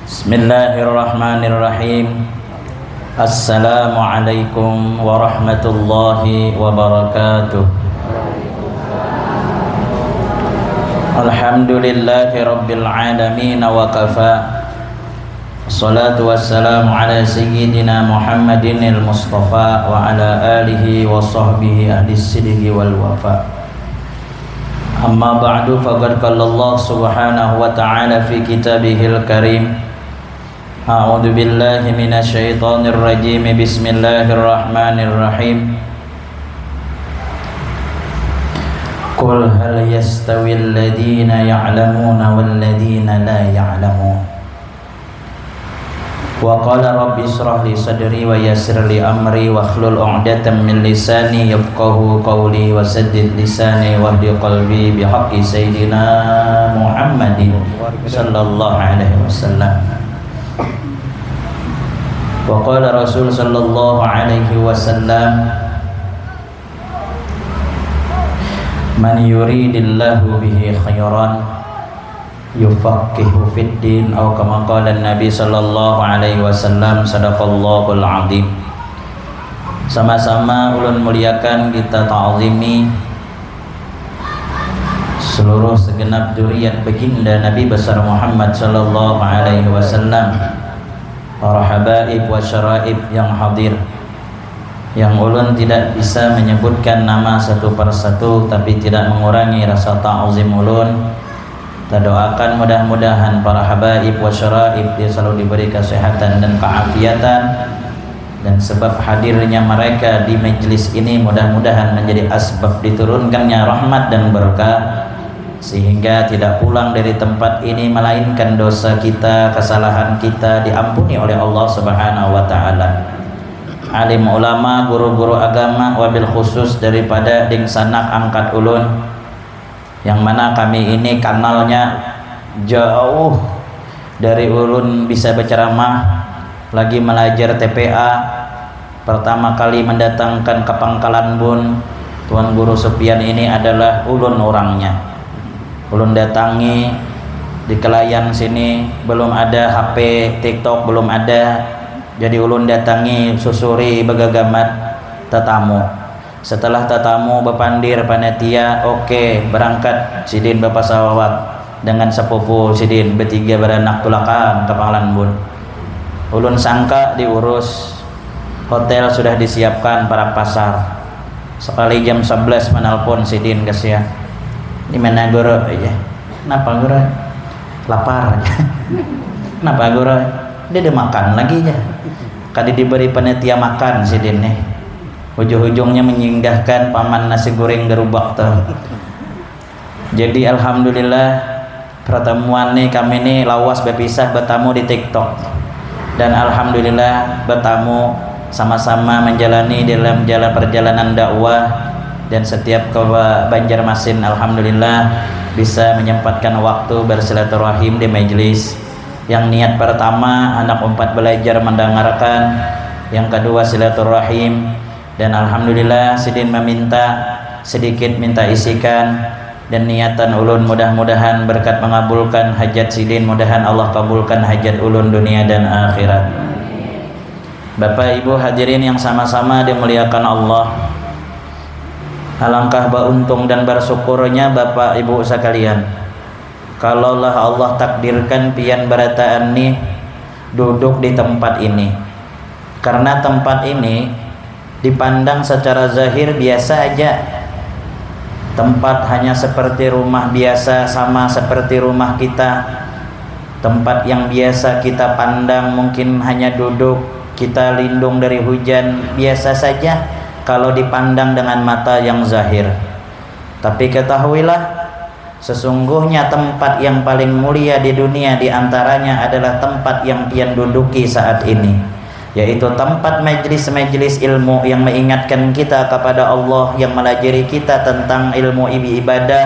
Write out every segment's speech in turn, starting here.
Bismillahirrahmanirrahim. Assalamualaikum warahmatullahi wabarakatuh. Alhamdulillahi rabbil alamin wa kafa. Assalatu wassalamu ala sayyidina Muhammadin al-Mustafa wa ala alihi wa sahbihi ahli sidqi wal wafa. Amma ba'du, faqad qala Allah subhanahu wa ta'ala fi kitabihil karim. A'udzu billahi minasy syaithanir rajim. Bismillahirrahmanirrahim. Qul hal yastawil ladzina ya'lamuna wal ladzina la ya'lamun. Wa qala rabbi ishrah li sadri wa yassir li amri wa hlul 'uqdatam min lisani yafqahu qawli wa saddid lisani wahdi qalbi bihaqqi sayyidina Muhammadin sallallahu alaihi wasallam. Wa qala rasul sallallahu alaihi wasallam, man yuridillahu bihi khairan yufaqihu fid din, atau kama qala Nabi sallallahu alaihi wasallam, sadaqallahul azim. Sama-sama ulun muliakan, kita ta'zimi seluruh segenap dzurriyyat baginda Nabi besar Muhammad sallallahu alaihi wasallam, para habaib wa syaraib yang hadir, yang ulun tidak bisa menyebutkan nama satu persatu, tapi tidak mengurangi rasa ta'zim ulun. Kita doakan mudah-mudahan para habaib wa syaraib dia selalu diberi kesehatan dan keafiatan, dan sebab hadirnya mereka di majlis ini mudah-mudahan menjadi asbab diturunkannya rahmat dan berkah, sehingga tidak pulang dari tempat ini melainkan dosa kita, kesalahan kita diampuni oleh Allah Subhanahu wa taala. Alim ulama, guru-guru agama, wabil khusus daripada ding sanak angkat ulun, yang mana kami ini kanalnya jauh dari ulun bisa berceramah, lagi belajar TPA, pertama kali mendatangkan ke Pangkalan Bun Tuan Guru Sufyan ini adalah ulun orangnya. Ulun datangi di Kelayan sini, belum ada HP, TikTok belum ada, jadi ulun datangi susuri begagamat tetamu. Setelah tatamu bepandir panitia, oke, berangkat sidin Bapak Sawawat dengan sepupu sidin bertiga beranak tulakan ke Pangkalan Bun. Ulun sangka diurus, hotel sudah disiapkan para pasar. Sekali jam 11 menelpon sidin kesia, di mana guru aja? Kenapa guru? Lapar aja. Kenapa guru? Dia makan lagi aja. Kadi diberi panitia makan sidin nih. Ujung-ujungnya menyinggahkan paman nasi goreng gerubak tuh. Jadi alhamdulillah pertemuan nih kami nih lawas berpisah bertamu di TikTok, dan alhamdulillah bertamu sama-sama menjalani dalam perjalanan dakwah, dan setiap ke Banjarmasin alhamdulillah bisa menyempatkan waktu bersilaturahim di majelis. Yang niat pertama anak umpat belajar mendengarkan, yang kedua silaturahim. Dan alhamdulillah sidin meminta sedikit minta isikan, dan niatan ulun mudah-mudahan berkat mengabulkan hajat sidin, mudahan Allah kabulkan hajat ulun dunia dan akhirat. Bapak Ibu hadirin yang sama-sama dimuliakan Allah, alangkah beruntung dan bersyukurnya Bapak Ibu sekalian, kalaulah Allah takdirkan pian berataan nih duduk di tempat ini. Karena tempat ini dipandang secara zahir biasa aja, tempat hanya seperti rumah biasa, sama seperti rumah kita, tempat yang biasa kita pandang mungkin hanya duduk, kita lindung dari hujan, biasa saja kalau dipandang dengan mata yang zahir. Tapi ketahuilah, sesungguhnya tempat yang paling mulia di dunia diantaranya adalah tempat yang pian duduki saat ini, yaitu tempat majlis-majlis ilmu yang mengingatkan kita kepada Allah, yang melajari kita tentang ilmu ibadah.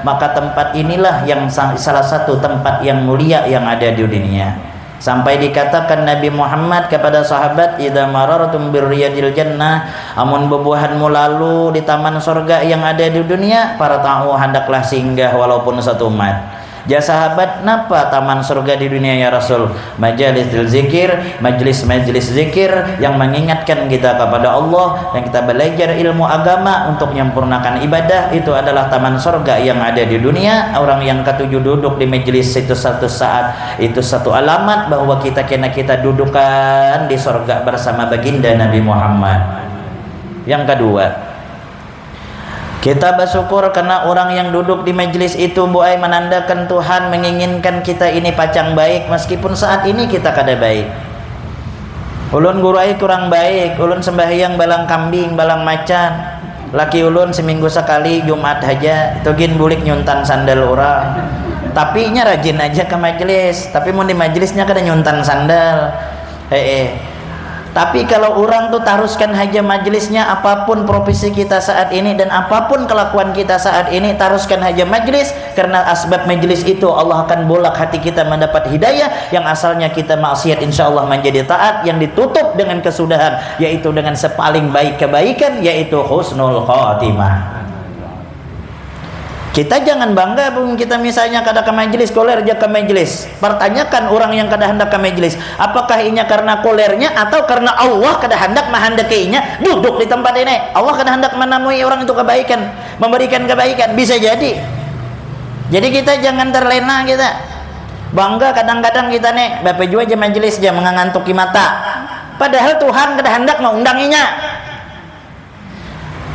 Maka tempat inilah yang salah satu tempat yang mulia yang ada di dunia. Sampai dikatakan Nabi Muhammad kepada sahabat, idza marartum birriyadil jannah, amun bebuahanmu lalu di taman surga yang ada di dunia, para tahu hendaklah singgah walaupun satu mat. Ja sahabat, napa taman surga di dunia ya Rasul? Majalisul zikir, majlis-majlis zikir yang mengingatkan kita kepada Allah, yang kita belajar ilmu agama untuk menyempurnakan ibadah, itu adalah taman surga yang ada di dunia. Orang yang ketujuh duduk di majlis itu satu saat, itu satu alamat bahwa kita kena kita dudukan di surga bersama baginda Nabi Muhammad. Yang kedua, kita bersyukur karena orang yang duduk di majelis itu buai menandakan Tuhan menginginkan kita ini pacang baik, meskipun saat ini kita kada baik. Ulun guruai kurang baik, ulun sembahyang balang kambing, balang macan. Laki ulun seminggu sekali Jumat aja, tugin bulik nyuntan sandal orang. Tapi nya rajin aja ke majelis, tapi mau di majelisnya kada nyuntan sandal. Tapi kalau orang tuh taruskan haja majelisnya, apapun profesi kita saat ini dan apapun kelakuan kita saat ini, taruskan haja majelis, karena asbab majelis itu Allah akan bolak hati kita mendapat hidayah. Yang asalnya kita maksiat insya Allah menjadi taat, yang ditutup dengan kesudahan, yaitu dengan sepaling baik kebaikan, yaitu husnul khotimah. Kita jangan bangga pun kita misalnya kada ke majelis, koler aja ke majelis. Pertanyakan orang yang kada hendak ke majelis, apakah inya karena kolernya atau karena Allah kada hendak menghendakinya duduk di tempat ini? Allah kada hendak menemui orang itu kebaikan, memberikan kebaikan, bisa jadi. Jadi kita jangan terlena, kita bangga kadang-kadang kita nih bapak jua aja majelis aja mengangantuki mata, padahal Tuhan kada hendak mengundangnya.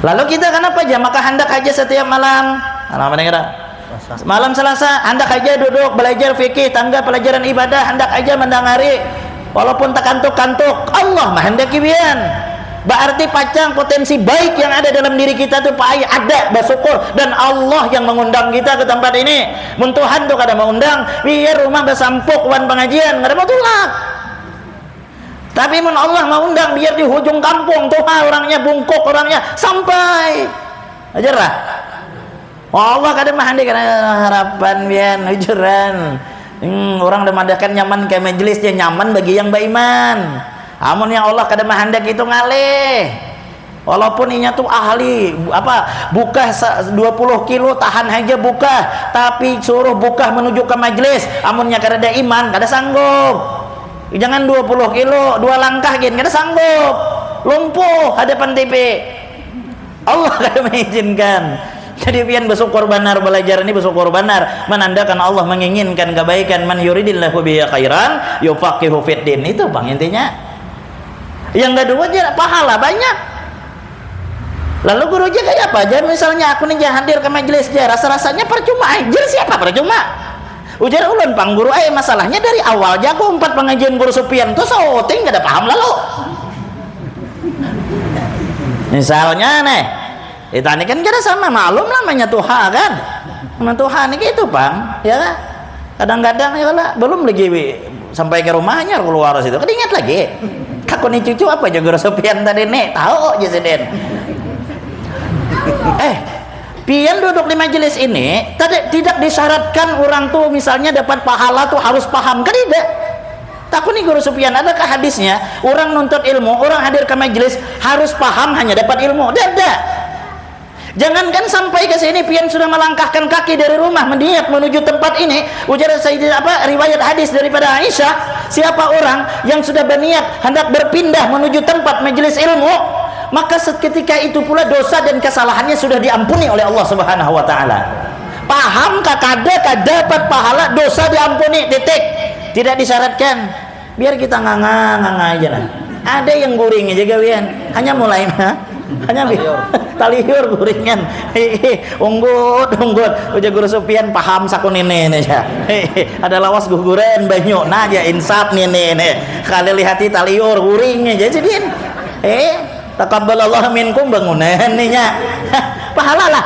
Lalu kita kenapa aja maka hendak aja setiap malam Selasa hendak aja duduk belajar fikih, tangga pelajaran ibadah, hendak aja mendengari walaupun tak kantuk-kantuk. Allah menghendaki bian, berarti pacang potensi baik yang ada dalam diri kita tuh payah ada, bersyukur, dan Allah yang mengundang kita ke tempat ini. Mun Tuhan tuh kada mengundang, biar rumah bersampuk wan pengajian kada mau tulak. Tapi mun Allah mau undang, biar di hujung kampung tuh orangnya bungkuk, orangnya sampai ajarlah. Allah kadang mahandi karena harapan bian hujuran. Orang demadakan nyaman ke majelis, dia nyaman bagi yang beriman. Amun yang Allah kadang mahandak itu ngalih. Walaupun inya tuh ahli buka 20 kilo tahan aja buka, tapi suruh buka menuju ke majelis, amunnya kada ada iman kada sanggup. Jangan 20 kilo 2 langkah gin kada sanggup, lumpuh hadapan TV. Allah kada mengizinkan. Jadi pian bersyukur benar, belajar ini bersyukur benar, menandakan Allah menginginkan kebaikan. Man yuridillahu bihi khairan yufaqihu fiddin. Itu bang intinya. Yang kedua aja pahala banyak. Lalu guru aja kayak apa aja, misalnya aku nih hadir ke majelis aja, rasa-rasanya percuma aja. Siapa percuma? Ujar ulun pang guru masalahnya dari awal jago 4 pengajian guru Supian tuh sauting gak ada paham lalu. Misalnya nih ini kan kita sama maklum namanya Tuhan kan, nama Tuhan ini gitu bang, ya kan? Kadang-kadang ya lah belum lagi sampai ke rumahnya keluar situ, kedingat lagi. Kakak nih cucu apa juga Sopian tadi nih, tahu aja sih Den. Pian duduk di majelis ini tidak disyaratkan orang tuh misalnya dapat pahala tuh harus paham, kan tidak? Takut nih guru Sufyan, adakah hadisnya orang nuntut ilmu, orang hadir ke majelis harus paham hanya dapat ilmu? Tidak. Jangankan sampai ke sini pian sudah melangkahkan kaki dari rumah meniat menuju tempat ini. Ujar riwayat hadis daripada Aisyah, siapa orang yang sudah berniat hendak berpindah menuju tempat majelis ilmu, maka seketika itu pula dosa dan kesalahannya sudah diampuni oleh Allah Subhanahu wa taala. Paham kada dapat pahala, dosa diampuni, titik. Tidak disyaratkan. Biar kita nganga aja lah. Ada yang guring aja gawian, hanya mulai hanya taliur guringan. Unggut ujar guru Sufyan paham sakun ini aja. Ada lawas guguran banyak nah aja insaf nih kali lihati taliur guring aja jadi takabbalallahu minkum bangunan nya. Pahala lah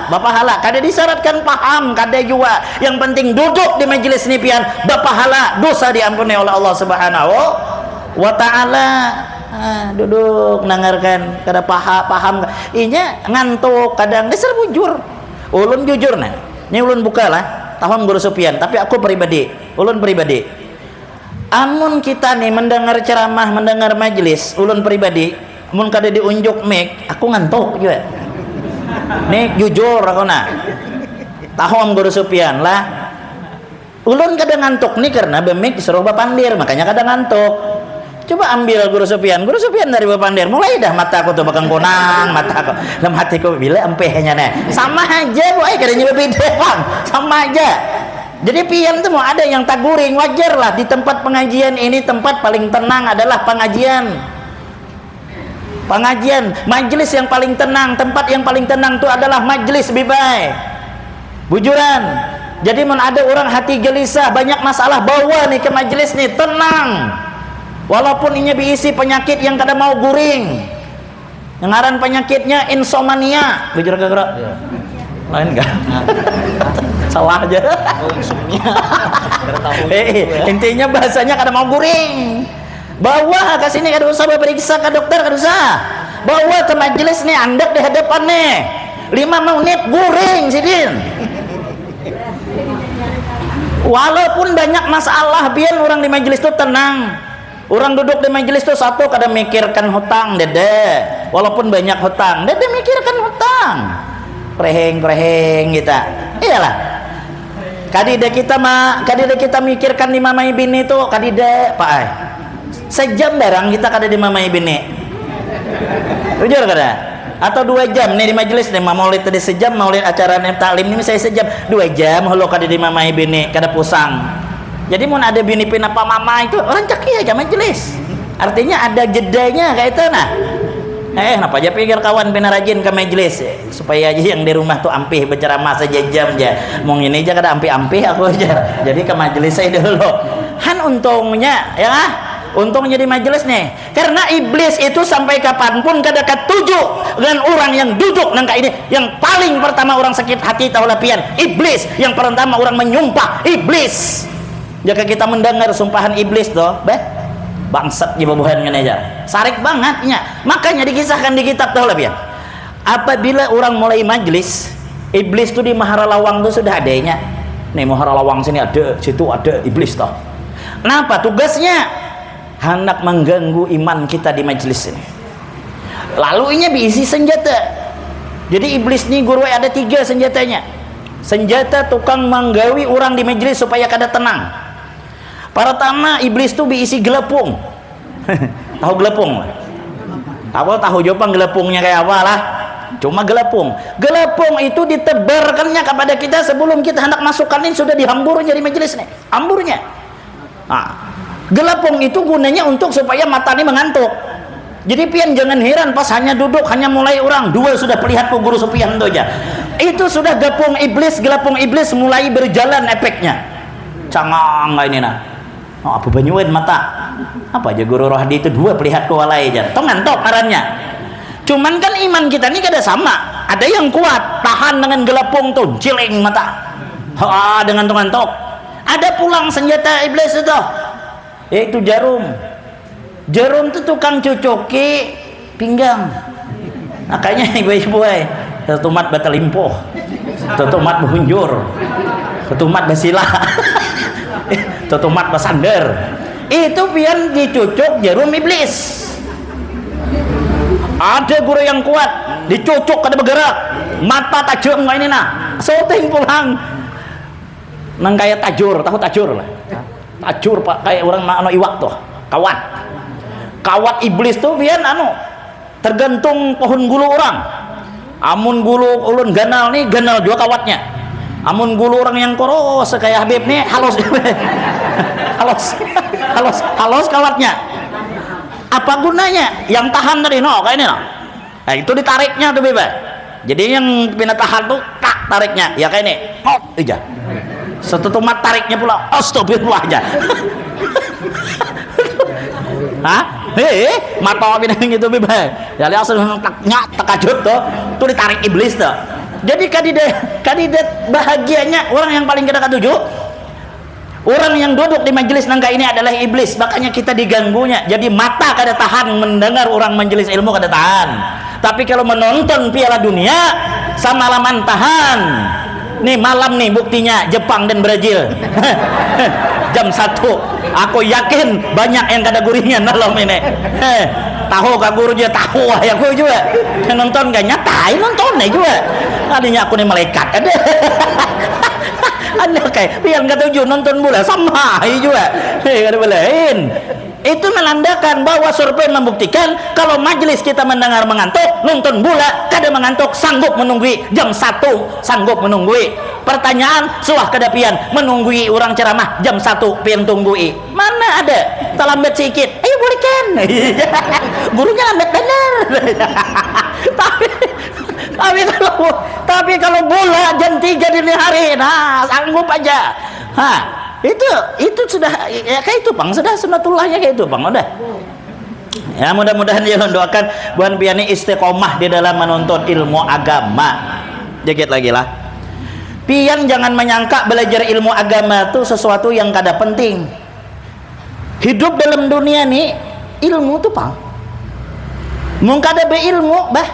bapahala kada disyaratkan paham kada juga, yang penting duduk di majelis ini pian bapahala, dosa diampuni oleh Allah Subhanahu wa taala. Duduk nangarkan kada paham inya ngantuk kadang dasar bujur ulun jujur nah ini ulun bukalah tahun guru Sufyan, tapi aku ulun pribadi amun kita nih mendengar ceramah mendengar majelis ulun pribadi amun kada diunjuk mic aku ngantuk juga nih jujur aku nah tahom Guru Sufyan lah ulun kadang ngantuk nih karena bemik disuruh bapandir makanya kadang ngantuk. Coba ambil Guru Sufyan dari bapandir mulai dah mataku tuh bakang konang mataku dalam hatiku bila empehnya nih sama aja boy kadangnya berbeda bang sama aja. Jadi pian tuh mau ada yang taguring wajar lah di tempat pengajian ini tempat paling tenang adalah pengajian majelis yang paling tenang tempat yang paling tenang itu adalah majelis bibai bujuran. Jadi mun ada orang hati gelisah banyak masalah bawa nih ke majelis nih tenang walaupun ini diisi penyakit yang kada mau guring yang ngaran penyakitnya insomnia bujur ke gerak lain enggak salah aja intinya bahasanya kada mau guring bawa ke sini kada usah periksa ke dokter kada usah bawa ke majelis nih andek di hadapan nih 5 menit guring sidin walaupun banyak masalah biar orang di majelis itu tenang orang duduk di majelis itu satu kada mikirkan hutang dede walaupun banyak hutang dede mikirkan hutang kreheng kita iyalah kadida kita mikirkan di mamai bini itu kadida pak ay sejam darang kita kada di mamai bini jujur kada atau 2 jam nih di majelis nih maulid tadi sejam maulid acara taklim ini saya sejam 2 jam halo kada di mamai bini kada pusang. Jadi mun ada bini pin apa mama itu orang caki aja majelis artinya ada jedanya kayak itu nah kenapa aja pikir kawan pina rajin ke majelis supaya aja yang di rumah tuh ampih berceramah sejam aja mau ini aja kada ampih aku aja jadi ke majelis saya dulu han untungnya ya untungnya di majelis nih karena iblis itu sampai kapanpun kada ketuju dengan orang yang duduk nangka ini yang paling pertama orang sakit hati tahu lapian iblis yang pertama orang menyumpah iblis jika kita mendengar sumpahan iblis tuh bangsat jibabuhan aja sarik bangetnya makanya dikisahkan di kitab tahu lapian apabila orang mulai majelis iblis tuh di Mahara Lawang tuh sudah adanya nih Mahara Lawang sini ada situ ada iblis tuh kenapa tugasnya hendak mengganggu iman kita di majelis ini lalu ini diisi senjata jadi iblis nih guru ada 3 senjatanya senjata tukang menggawi orang di majelis supaya kada tenang pertama iblis tuh diisi gelepung tahu gelepung tahu Jepang gelepungnya kayak apa lah cuma gelepung itu ditebarkannya kepada kita sebelum kita hendak masukkan ini sudah dihamburnya di majelis nih hamburnya gelepung itu gunanya untuk supaya mata ini mengantuk jadi pian jangan heran pas hanya duduk hanya mulai orang 2 sudah perlihat ke Guru Sufyan itu aja itu sudah gelepung iblis mulai berjalan efeknya cangang ini nah apa banyuin mata apa aja Guru Rohadi itu 2 perlihat ke walai aja tong ngantuk arannya cuman kan iman kita ini kada sama ada yang kuat tahan dengan gelepung tuh ciling mata dengan tong ngantuk ada pulang senjata iblis itu yaitu jarum itu tukang cucoki pinggang makanya ibu-ibu tetumat batal limpoh tetumat behunjur tetumat basila tetumat basander itu pian dicucuk jarum iblis ada guru yang kuat dicucuk kada bergerak mata tajam nggak ini nah syuting pulang nang kayak tajur tahu tajur lah tajur pak kayak orang iwak tuh kawat iblis tuh biar tergantung pohon gulu orang amun gulu ulun ganal nih ganal juga kawatnya amun gulu orang yang koros kayak Habib nih halus halus kawatnya apa gunanya yang tahan tadi kayak ini nah itu ditariknya tuh bebas jadi yang pina tahan tuh tariknya ya kayak ini aja setutumat tariknya pula astagfirullah aja mata pinang gitu bebas ya langsung takajut tuh ditarik iblis tuh jadi kandidat bahagianya orang yang paling kita ketuju orang yang duduk di majelis nangka ini adalah iblis makanya kita diganggunya jadi mata kada tahan mendengar orang majelis ilmu kada tahan tapi kalau menonton Piala Dunia sama laman tahan nih malam nih buktinya Jepang dan Brazil jam 1 aku yakin banyak yang kada guringan malam ini tahu kak guru juga tahu ya aku juga nonton gak nyata nonton nih juga tadinya aku nih malaikat ada ada kayak yang kata tujuh nonton bola sama juga ada belain. Itu menandakan bahwa survei membuktikan kalau majelis kita mendengar mengantuk, nonton bola kada mengantuk, sanggup menunggui jam 1, sanggup menunggui. Pertanyaan suah kedapian menunggui orang ceramah jam 1 pian tunggui. Mana ada? Terlambat sedikit. Ayo boleh kan? Gurunya lambat benar. tapi kalau bola jam 3 dini hari, nah sanggup aja. Itu sudah ya kayak itu bang, sudah sunatullahnya kayak itu bang, udah ya. Mudah-mudahan dia mendoakan buan piani istiqomah di dalam menuntut ilmu agama. Dikit lagi lah pian, jangan menyangka belajar ilmu agama itu sesuatu yang kada penting. Hidup dalam dunia nih ilmu tuh bang, mau kada beilmu bah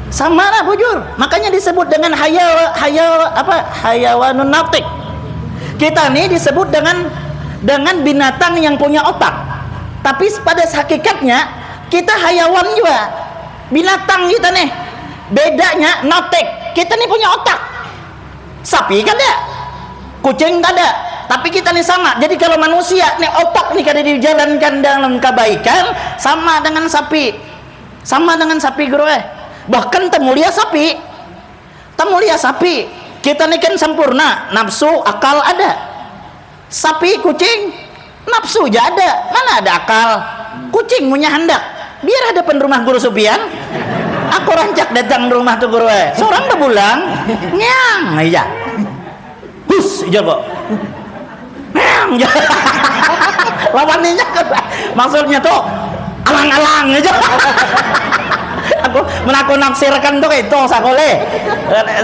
sama lah bujur, makanya disebut dengan hayawanun natik. Kita nih disebut dengan binatang yang punya otak, tapi pada hakikatnya kita hayawan juga, binatang kita nih. Bedanya natik, kita nih punya otak. Sapi kan ada, kucing kan ada, tapi kita nih sama. Jadi kalau manusia nih otak nih kada dijalankan dalam kebaikan, sama dengan sapi, guru bahkan temulia sapi. Kita nih kan sempurna, nafsu, akal ada. Sapi, kucing, nafsu aja ada, mana ada akal. Kucing punya hendak. Biar ada rumah guru Supian, aku rancak datang rumah tuh guru seorang bebulang nyang iya hus aja kok nyang lawannya kan maksudnya tuh alang-alang aja. Aku menaku nafsirkan tuh itu sakole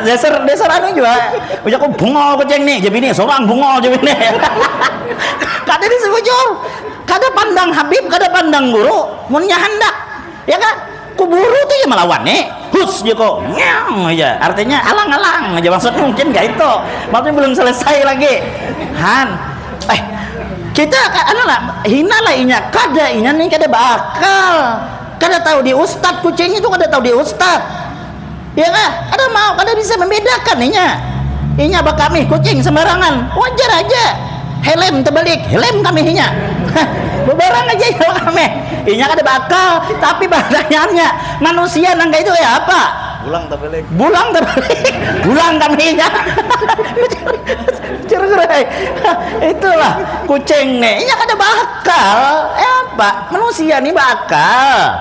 dasar anu juga udah aku bungol kucing nih jadi nih seorang bungol jadi nih kada disebujur, kada pandang Habib, kada pandang guru munnya hendak ya kan kuburu tuh ya melawan nih hus joko nyang aja artinya alang-alang aja maksudnya mungkin gak itu maksudnya belum selesai lagi kita anu lah hina lah inya kada inya nih kada bakal kada tahu di ustad kucing itu kada tahu di ustad ya kan kada mau kada bisa membedakan inya bakami kucing sembarangan wajar aja helm terbalik helm kami inya bebarang aja ya kami inya kada bakal tapi pertanyaannya manusia nangga itu ya apa bulang kami inya cerai itulah kucing nih inya kada bakal apa manusia nih bakal.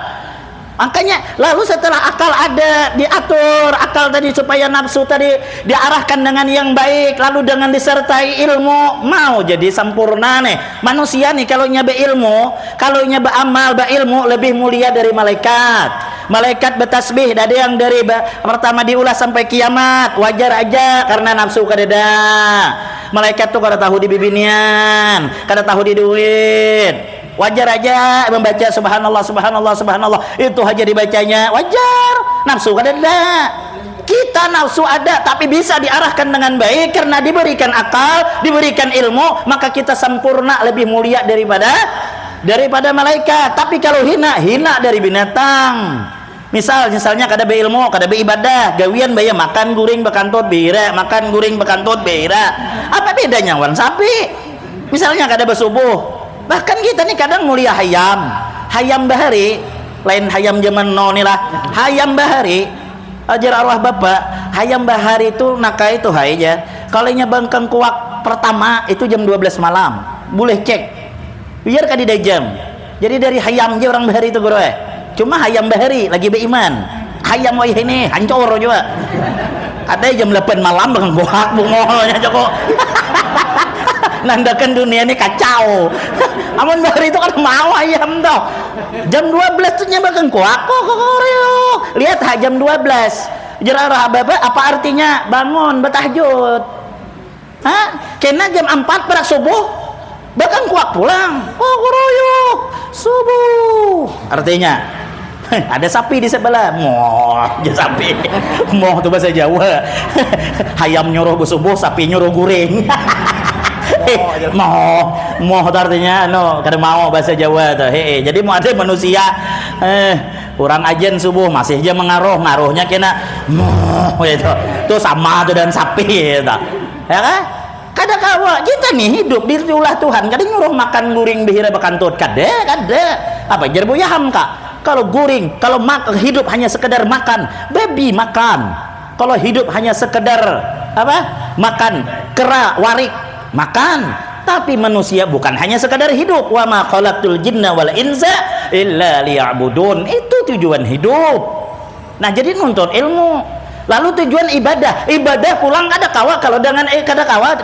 Makanya lalu setelah akal ada diatur akal tadi supaya nafsu tadi diarahkan dengan yang baik lalu dengan disertai ilmu mau jadi sempurna nih manusia nih kalau nyabe ilmu kalau nyabe amal ilmu lebih mulia dari malaikat bertasbih ada yang dari pertama diulas sampai kiamat wajar aja karena nafsu kadeda malaikat tuh kada tahu di bibinian kada tahu di duit wajar aja membaca subhanallah itu aja dibacanya wajar nafsu kada ada kita nafsu ada tapi bisa diarahkan dengan baik karena diberikan akal diberikan ilmu maka kita sempurna lebih mulia daripada malaikat. Tapi kalau hina dari binatang misalnya kada be ilmu kada be ibadah gawian bayar makan guring bekantut beira apa bedanya wan sapi misalnya kada besubuh. Bahkan kita nih kadang mulia hayam bahari lain hayam zaman noni lah hayam bahari ajar arwah bapak hayam bahari itu nakai itu aja kalau bangkang kuak pertama itu jam 12 malam boleh cek biar kadida jam jadi dari hayam aja orang bahari itu guru cuma hayam bahari lagi beriman hayam wah ini hancur juga ada jam 8 malam bangkang kuak bungolnya joko nandakan dunia ini kacau. Amun bahari itu kan mau ayam toh. Jam 12 tuh nyabakan kuak lihat jam 12 jerarah bapak apa artinya bangun bertahajud kena jam 4 pada subuh bahkan kuak pulang subuh artinya ada sapi di sebelah moh sapi moh itu bahasa Jawa hayam nyuruh subuh sapi nyuruh guring mau moh artinya kada mau bahasa Jawa tuh. Jadi mau ada manusia kurang ajen subuh masih aja ngaruhnya kena moh itu. Tuh sama tuh dan sapi gitu. Ya kan? Kada kawa kita nih hidup di ulah Tuhan kada nyuruh makan guring bihira bakantut kada apa jerbu yaham kak kalau guring kalau hidup hanya sekedar makan babi makan kalau hidup hanya sekedar apa makan kera warik makan tapi manusia bukan hanya sekedar hidup wa ma khalaqtul jinna wal insa illa liya'budun itu tujuan hidup. Nah jadi nuntut ilmu. Lalu tujuan ibadah pulang kada kawa kalau dengan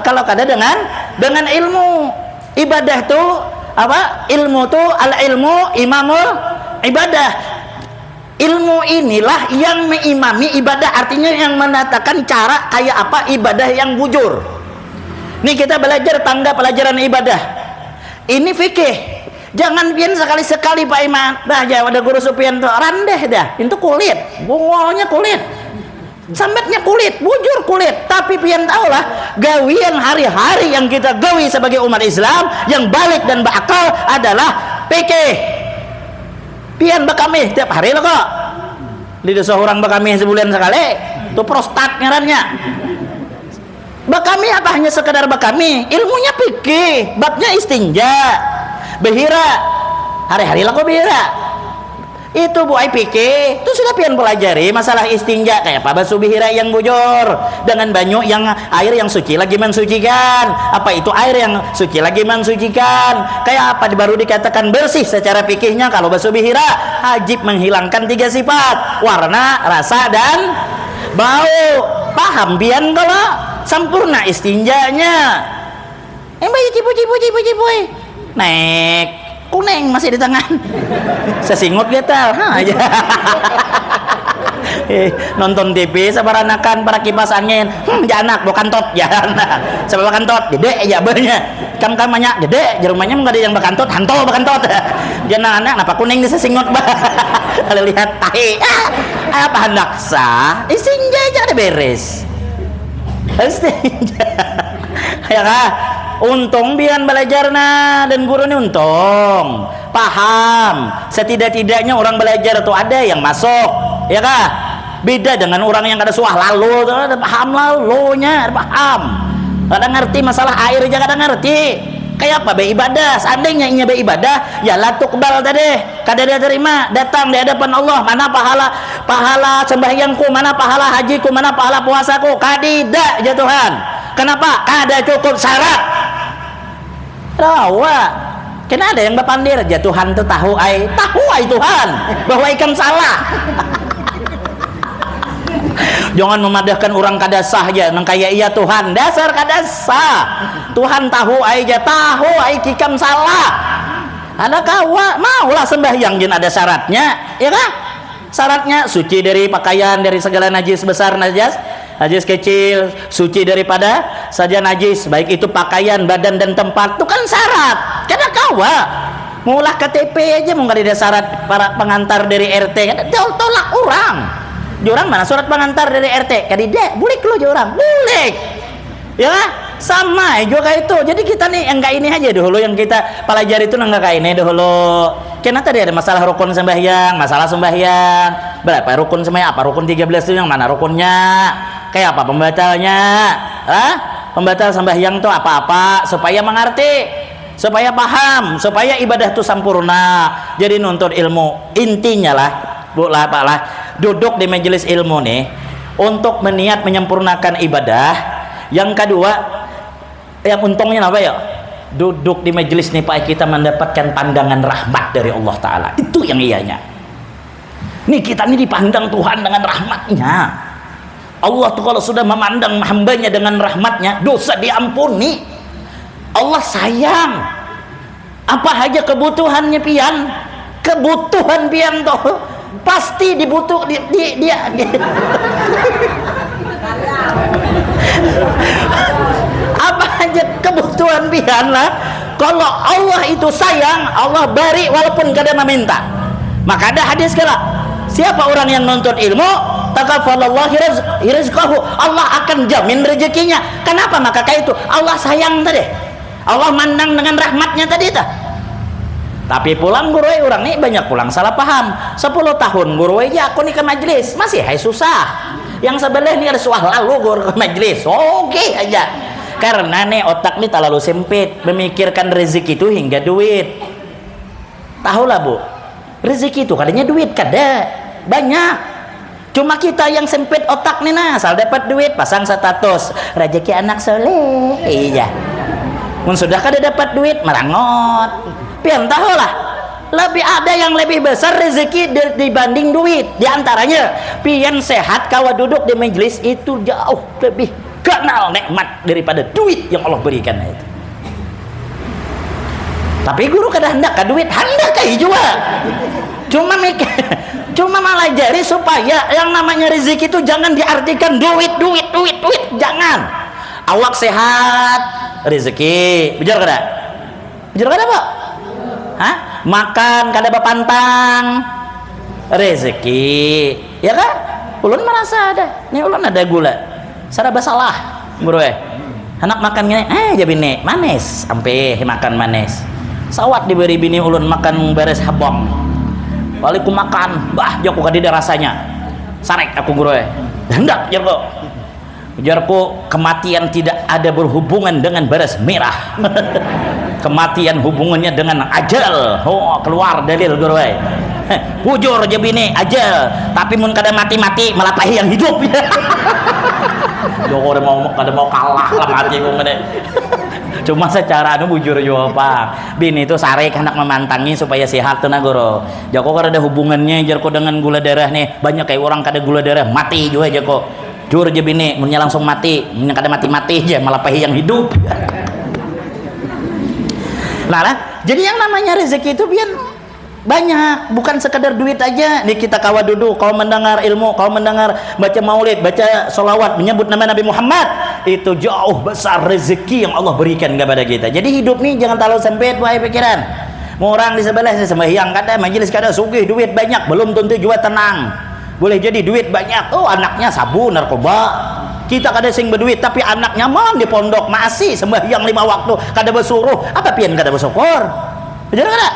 kalau kada dengan ilmu. Ibadah tuh apa? Ilmu tuh al ilmu imamul ibadah. Ilmu inilah yang mengimami ibadah, artinya yang menatakan cara kayak apa ibadah yang bujur. Nih kita belajar tangga pelajaran ibadah. Ini fikih. Jangan pian sekali-sekali Pak Iman. Dah ya ada guru supian tuh randeh dah. Itu kulit, bungolnya kulit. Sambatnya kulit, bujur kulit, tapi pian tahulah gawian hari-hari yang kita gawi sebagai umat Islam yang balik dan berakal adalah fikih. Pian bakami tiap hari lo kok. Lidah seorang bakami sebulan sekali, itu prostat ngarannya. Bakami apa hanya sekedar bakami, ilmunya fikih, babnya istinja, behira, hari-hari lo kok behira. Itu bu pikir itu sudah pian pelajari masalah istinja kayak apa basuh bihira yang bujur dengan banyu yang air yang suci lagi mensucikan apa itu air yang suci lagi mensucikan kayak apa baru dikatakan bersih secara fikihnya kalau basuh bihira wajib menghilangkan 3 sifat warna rasa dan bau paham pian kalau sempurna istinjanya bayi cipu naik kuning masih di tangan sesingut kita aja nonton TV sabaranakan para kipas angin janak bukan tot janak sama bakantot dede ya banyak kamanya dede di rumahnya nggak ada yang bakantot hanto bakantot jangan anak kenapa kuning di sesingut kalau lihat tahi apa hendak sah istinja aja ada beres istinja ya kah untung bian belajarna dan guru ini untung paham setidak-tidaknya orang belajar itu ada yang masuk ya kah beda dengan orang yang kada suah lalu ada paham lalunya ada paham kada ngerti masalah air aja kada ngerti kayak apa beribadah seandainya inya beribadah ya la tuqbal tadi kada dia terima datang di hadapan Allah mana pahala sembahyangku mana pahala hajiku mana pahala puasaku kadida ya Tuhan kenapa kada cukup syarat rawa kena ada yang berpandir ya Tuhan tuh tahu ai Tuhan bahwa ikan salah jangan memadahkan orang kada sah aja nang kaya iya Tuhan dasar kada sah Tuhan tahu ai aja tahu ai kikam salah ada kawa maulah sembahyang jin ada syaratnya ya kan syaratnya suci dari pakaian dari segala najis besar najis kecil suci daripada saja najis baik itu pakaian badan dan tempat itu kan syarat kada kawa mulah KTP aja mau nggak ada syarat para pengantar dari RT tolak orang jurang mana surat pengantar dari RT kadide boleh lo jurang boleh ya sama juga itu jadi kita nih enggak ini aja dulu yang kita pelajari itu enggak kayak ini dulu karena tadi ada masalah rukun sembahyang masalah sembahyang berapa rukun sembahyang apa rukun 13 itu yang mana rukunnya kayak apa pembatalnya pembatal sembahyang tuh apa-apa supaya mengerti supaya paham supaya ibadah itu sempurna jadi nuntut ilmu intinya lah bu lah pak lah duduk di majelis ilmu nih untuk meniat menyempurnakan ibadah yang kedua yang untungnya apa ya duduk di majelis nih pak kita mendapatkan pandangan rahmat dari Allah Ta'ala itu yang ianya nih kita nih dipandang Tuhan dengan rahmatnya Allah tuh kalau sudah memandang hambanya dengan rahmatnya dosa diampuni Allah sayang apa aja kebutuhannya pian kebutuhan pian tuh pasti dibutuh dia apa aja kebutuhan pian lah kalau Allah itu sayang Allah beri walaupun kada meminta maka ada hadis kala siapa orang yang nuntut ilmu takaffalallahu rizqahu Allah akan jamin rezekinya kenapa maka kayak itu Allah sayang tadi Allah mandang dengan rahmatnya tadi tah. Tapi pulang guru orang nih banyak pulang salah paham. 10 tahun guru aja aku nih ke majelis masih hai susah. Yang sebelah nih ada suah lalu guru ke majelis. Oke aja. Karena nih otak nih terlalu sempit memikirkan rezeki itu hingga duit. Tahulah Bu, rezeki itu kadanya duit kada banyak. Cuma kita yang sempit otak nih nah, asal dapat duit pasang status rezeki anak soleh. Iya. Mun sudah kada dapat duit merangot. Pian tahulah lebih ada yang lebih besar rezeki dibanding duit. Di antaranya pian sehat kawa duduk di majelis itu jauh lebih kenal nikmat daripada duit yang Allah berikan itu. Tapi guru kada hendak ka duit, hendak ka juga. Cuma mikir, cuma malah jari supaya yang namanya rezeki itu jangan diartikan duit, jangan. Awak sehat, rezeki. Bejar kada? Bejar kada, Pak? Hah? Makan kada bapantang, rezeki. Ya kan? Ulun merasa ada. Nih ulun ada gula. Saraba salah, guru anak makan gini, jadi bini manis, sampai makan manis. Sawat diberi bini ulun makan beres habang. Baliku makan, bah jaku kadida rasanya. Sarek aku guru hendak jarku kematian tidak ada berhubungan dengan beres merah. Kematian hubungannya dengan ajal. Oh, keluar dalil guru bujur aja bini ajal, tapi mun kada mati-mati melapahi yang hidup. Joko kada mau kalah lah mati ku ngene. Cuma secara anu bujur juga Pak. Bini itu sarek hendak memantangi supaya sehat tuh nah guru. Joko kada ada hubungannya jarko dengan gula darah nih. Banyak kayak orang kada gula darah mati juga Joko. Jur aja bini, munnya langsung mati, munnya kada mati-mati aja melapahi yang hidup. Nah, jadi yang namanya rezeki itu biar banyak, bukan sekedar duit aja. Nih kita kawa duduk, kau mendengar ilmu, kau mendengar baca maulid, baca sholawat, menyebut nama Nabi Muhammad, itu jauh besar rezeki yang Allah berikan kepada kita. Jadi hidup nih jangan terlalu sempit wahai pikiran. Orang di sebelah sembahyang kada, majelis kada, sugih duit banyak, belum tentu juga tenang. Boleh jadi duit banyak, oh anaknya sabu narkoba. Kita kada sing berduit tapi anaknya mon di pondok masih sembahyang 5 waktu, kada bersuruh, apa pian kada bersyukur. Benar kada?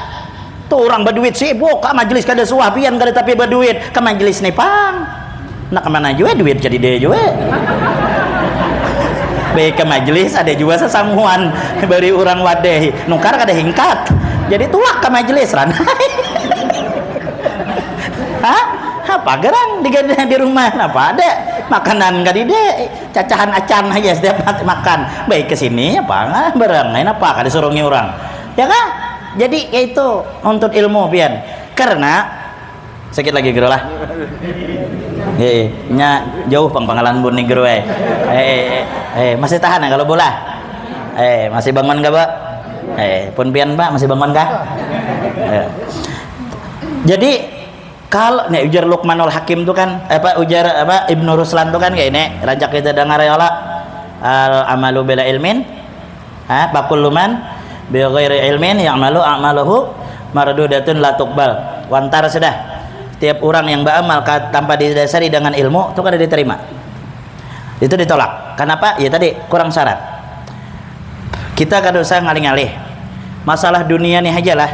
Tuh orang berduit sibuk, ke majelis kada suah, pian kada tapi berduit, ke majelis nih pang. Nak kemana juga duit jadi dia juga. Baik ke majelis ada juga sesamuan beri orang wadah, nukar kada hingkat. Jadi tulak ke majelis ranai. Hah? Apa gerang di rumah apa ada makanan gak dide cacahan acan aja setiap makan baik kesini apa berengain apa kada disuruhnya orang ya kan. Jadi itu untuk ilmu pian karena sakit lagi geru lah nya jauh pengpanggalan bun nih geru masih tahan ya kalau bola masih bangun gak Pak pun pian Pak masih bangun kah jadi kalau nih ujar Luqmanul Hakim tuh kan ujar Ibnu Ruslan tuh kan kayak ini rajak kita dengar ya Allah al amalu bila ilmin pakul luman bi ghairi ilmin ya'malu a'maluhu mardudatun la tuqbal wantar sudah setiap orang yang beramal tanpa didasari dengan ilmu itu kada diterima, itu ditolak. Kenapa? Ya tadi kurang syarat. Kita kada usah ngalih-ngalih masalah dunia nih aja lah,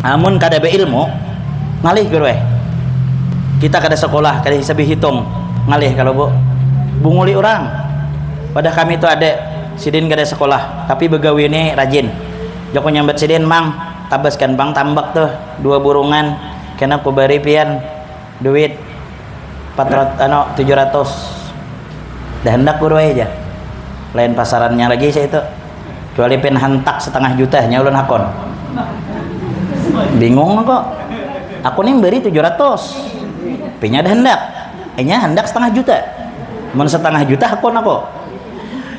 amun kada beilmu ngalih guru kita kada sekolah kada hisab hitung ngalih kalau Bu bunguli orang pada kami itu ada sidin kada sekolah tapi begawi ini rajin joko nyambat sidin mang tabaskan bang tambak tuh 2 burungan kena ku bari pian duit 700 dah hendak guru aja lain pasarannya lagi saya itu kecuali pen hantak 500 juta nya ulun hakon bingung kok. Aku nih beri 700 pinya ada hendak hendak 500 juta mun 500 juta aku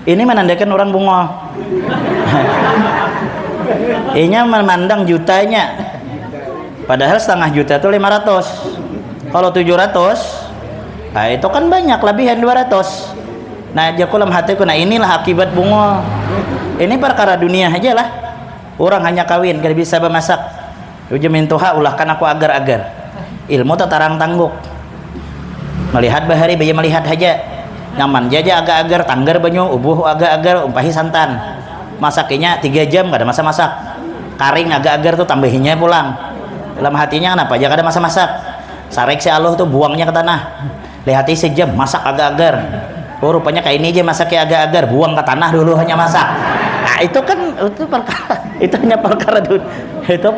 ini menandakan orang bungo inya memandang jutanya padahal 500 juta itu 500 kalau 700 nah itu kan banyak lebihan 200 nah jakulam hatiku nah inilah akibat bungo ini perkara dunia aja lah orang hanya kawin gak bisa bermasak ujamin tuha ulah kan aku agar-agar ilmu tatarang tangguk melihat bahari bayi melihat aja nyaman jaja agak-agar tanggar banyu ubuh agak-agar umpahi santan masakinya 3 jam gak ada masa-masak, karing agak-agar tuh tambahinnya pulang. Dalam hatinya kenapa aja gak ada masa-masak, sarek si Allah tuh buangnya ke tanah, lihati sejam masak agak-agar, oh rupanya kayak ini aja masaknya agak-agar, buang ke tanah dulu hanya masak. Nah itu kan itu perkara, itu hanya perkara itu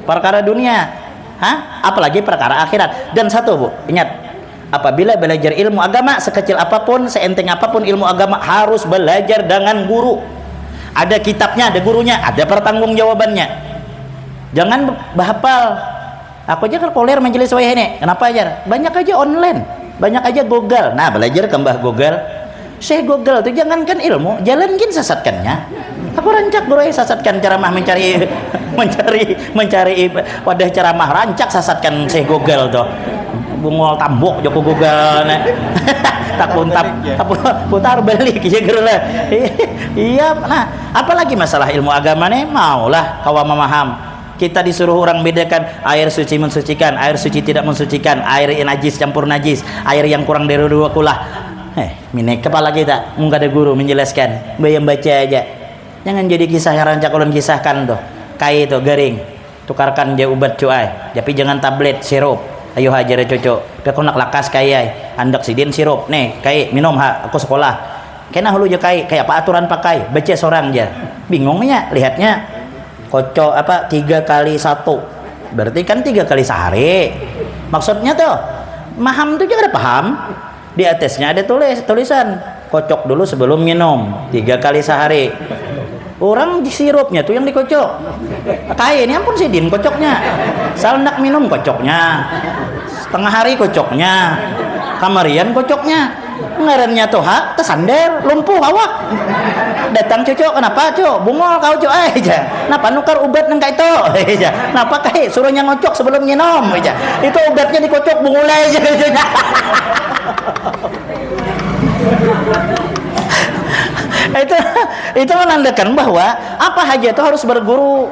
perkara dunia. Hah? Apalagi perkara akhirat. Dan satu Bu, ingat, apabila belajar ilmu agama sekecil apapun, seenteng apapun ilmu agama, harus belajar dengan guru. Ada kitabnya, ada gurunya, ada pertanggungjawabannya. Jangan bahapal. Aku aja kalau majelis wayah ini, kenapa aja? Banyak aja online, banyak aja Google. Nah, belajar ke Mbah Google. Saya Google tuh jangankan ilmu, jalankin sesatkannya. Aku rancak guru sesatkan ceramah, mencari wadah ceramah, rancak sesatkan saya Google tuh. Bungol tambok joko Google nih. Tak putar balik ya lah. Iya, nah, apalagi masalah ilmu agama nih, maulah kawa memaham. Kita disuruh orang bedakan air suci mensucikan, air suci tidak mensucikan, air najis campur najis, air yang kurang dari 2 kulah. Minek kepala kita, nggak ada guru menjelaskan, bayang baca aja. Jangan jadi kisah yang rancak ulun kisahkan tuh. Kai itu garing, tukarkan dia ubat cuai, tapi jangan tablet sirup. Ayo hajar cocok. Dia nak lakas kai, andak sidin sirup. Nih, kai minum aku sekolah. Kena hulu aja kai, kayak apa aturan pakai? Baca seorang aja. Bingungnya lihatnya. Kocok apa 3 kali 1, berarti kan 3 kali sehari. Maksudnya tuh maham tuh juga ada paham. Di atasnya ada tulisan kocok dulu sebelum minum 3 kali sehari. Orang di sirupnya tuh yang dikocok. Kayak ini ampun sidin kocoknya. Salnak minum kocoknya. Setengah hari kocoknya. Kamarian kocoknya. Ngarannya tuh tersander lumpuh awak. Datang cocok, kenapa cok? Bungol kau cok aja. Kenapa nukar ubat neng itu? Aja. Kenapa kai suruhnya ngocok sebelum minum aja. Itu obatnya dikocok bungul aja. itu menandakan bahwa apa aja itu harus berguru.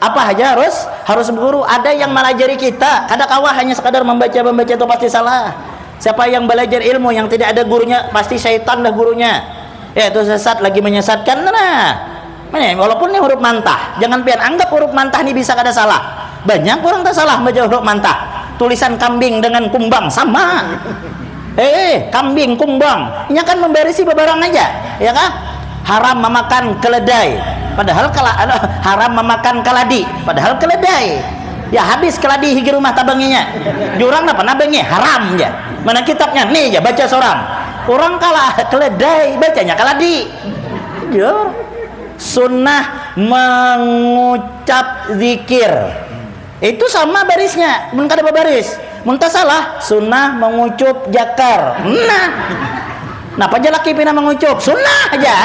Apa aja harus berguru. Ada yang melajari kita, kadang kawah hanya sekadar membaca itu pasti salah. Siapa yang belajar ilmu yang tidak ada gurunya, pasti syaitan dah gurunya. Ya itu sesat lagi menyesatkan. Walaupun ini huruf mantah, jangan pian anggap huruf mantah ini bisa kada salah. Banyak orang tak salah baca huruf mantah. Tulisan kambing dengan kumbang sama. Kambing kumbang, ini kan memberisi beberang aja, ya kan? Haram memakan keledai, padahal haram memakan keladi, padahal keledai. Ya habis keladi higi rumah tabanginya. Jurang apa nabangnya haram ya. Mana kitabnya nih ya baca seorang. Orang kalah keledai bacanya keladi. Jur. Sunnah mengucap zikir. Itu sama barisnya, mun kada baris. Mun tak salah sunnah mengucup jakar. Nah. Napa aja laki pina mengucup? Sunnah aja.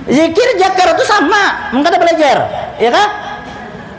Zikir jakar itu sama, mun kada belajar, ya kan?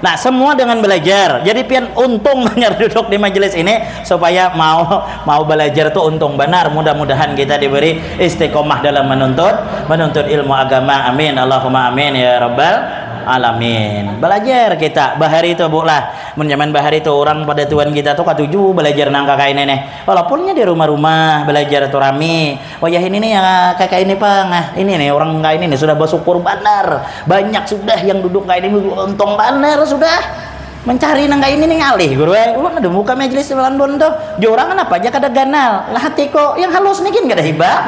Nah semua dengan belajar. Jadi pian untung banyak duduk di majelis ini supaya mau belajar tuh untung benar. Mudah-mudahan kita diberi istiqomah dalam menuntut ilmu agama. Amin Allahumma amin ya rabbal alamin. Belajar kita bahari itu Bu lah. Menjaman bahari itu orang pada tuan kita tuh katuju belajar nang kakak ini nih. Walaupunnya di rumah-rumah belajar tuh rame. Wayah ini nih ya kakak ini Pak. Nah, ini nih orang kakak ini nih sudah bersyukur benar. Banyak sudah yang duduk kayak ini untung benar sudah. Mencari nang kayak ini nih ngalih guru ulang ada muka majelis Landon tuh jorang apa aja kada ganal lah hati kok yang halus nih kan kada hibak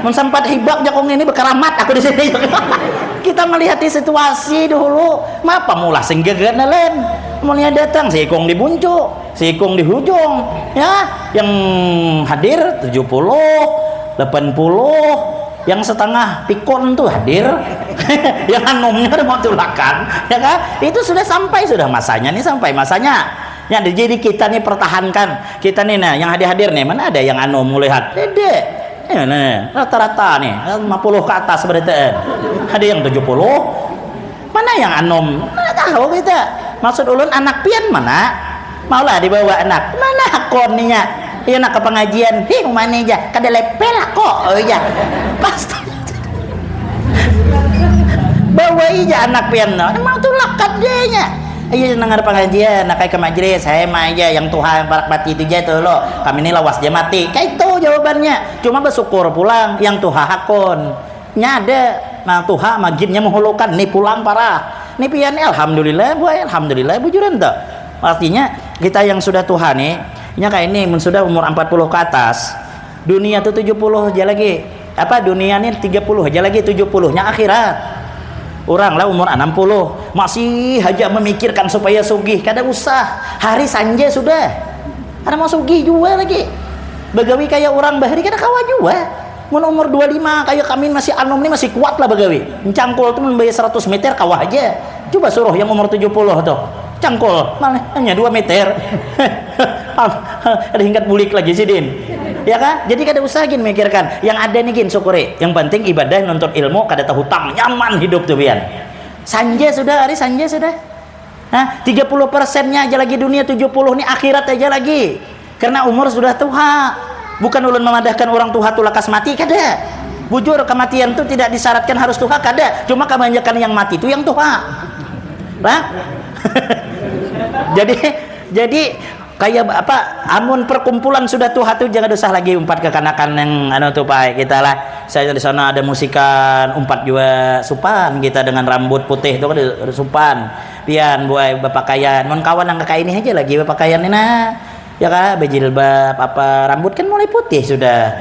mensempat hibak jakong ini berkeramat aku di sini kita melihat situasi dulu mapa mula sehingga ganalan mulia datang si ikong di buncu si ikong di hujung ya yang hadir 70 80 yang setengah pikon tuh hadir yang anomnya udah mau tulakan ya kan itu sudah masanya nih sampai masanya ya jadi kita nih pertahankan kita nih nah yang hadir nih mana ada yang anom melihat dede nih rata-rata nih 50 ke atas berarti ada yang 70 mana yang anom mana tahu kita maksud ulun anak pian mana maulah dibawa anak mana hakoninya iya nak ke pengajian mana aja kada lepel kok oh iya pasti bawa aja anak pian mau tuh lakat dia nya iya dengar pengajian nak ke majelis saya mah aja yang Tuhan parak mati itu aja tuh lo kami ini lawas dia mati kayak itu jawabannya cuma bersyukur pulang yang Tuhan hakon nya ada nah tuha maginnya menghulukan nih pulang parah nih pian alhamdulillah bu alhamdulillah bujuran tuh artinya kita yang sudah tuha nih nya kayak ini sudah umur 40 ke atas dunia tuh 70 aja lagi apa dunia nih 30 aja lagi 70 nya akhirat orang lah umur 60 masih aja memikirkan supaya sugih kada usah hari sanja sudah ada mau sugih juga lagi begawi kayak orang bahari kada kawa juga mun umur 25 kayak kami masih anom nih masih kuat lah begawi cangkul tuh membayar 100 meter kawah aja coba suruh yang umur 70 tuh cangkul malah hanya 2 meter ada hingkat bulik lagi sih Din ya kan jadi kada usah gin mikirkan yang ada nih gin syukuri yang penting ibadah nuntut ilmu kada tahu hutang nyaman hidup tuh bian sanja sudah hari sanja sudah nah 30% nya aja lagi dunia 70 nih akhirat aja lagi karena umur sudah tua bukan ulun memadahkan orang tua tuh lekas mati kada bujur kematian tuh tidak disyaratkan harus tua kada cuma kebanyakan yang mati itu yang tua nah jadi kayak apa amun perkumpulan sudah tua tuh jangan usah lagi umpat kekanakan yang anu tuh pak kita lah saya di sana ada musikan umpat juga supan kita dengan rambut putih itu kan supan pian buai bapakaian mon kawan yang kayak ini aja lagi bapakaian ini nah ya kan bejilbab apa rambut kan mulai putih sudah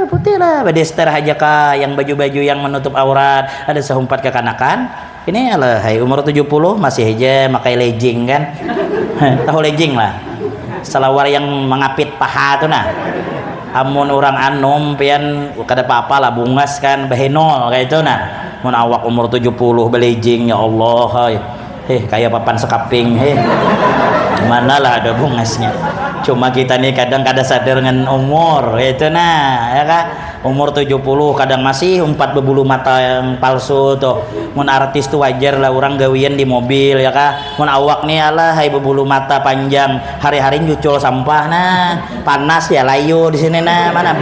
putih lah badester aja kah yang baju-baju yang menutup aurat ada sehumpat kekanakan ini lah hai umur 70 masih aja pakai legging kan tahu legging lah selawar yang mengapit paha tuh nah amun orang anom pian kada apa-apa lah bungas kan behenol kayak itu nah mun awak umur 70 belejing ya Allah kayak papan sekaping mana lah ada bungasnya cuma kita nih kadang kada sadar dengan umur itu nah ya kan umur 70 kadang masih umpat berbulu mata yang palsu tuh mun artis tuh wajar lah orang gawian di mobil ya kan mun awak nih alah hai berbulu mata panjang hari-hari nyucul sampah nah panas ya layu di sini nah mana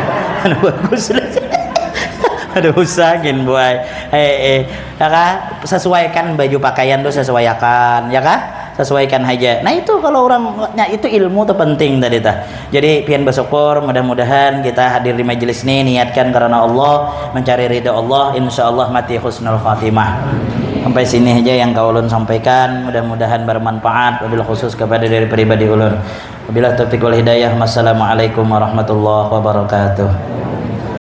bagus ada usahain boy ya kan sesuaikan baju pakaian tuh sesuaikan ya kan sesuaikan aja nah itu kalau orangnya itu ilmu tuh penting tadi tah jadi pian bersyukur mudah-mudahan kita hadir di majelis ini niatkan karena Allah mencari ridha Allah insyaallah mati husnul khatimah sampai sini aja yang kau ulun sampaikan mudah-mudahan bermanfaat wabil khusus kepada dari pribadi ulun wabillahi taufiq wal hidayah wassalamualaikum warahmatullahi wabarakatuh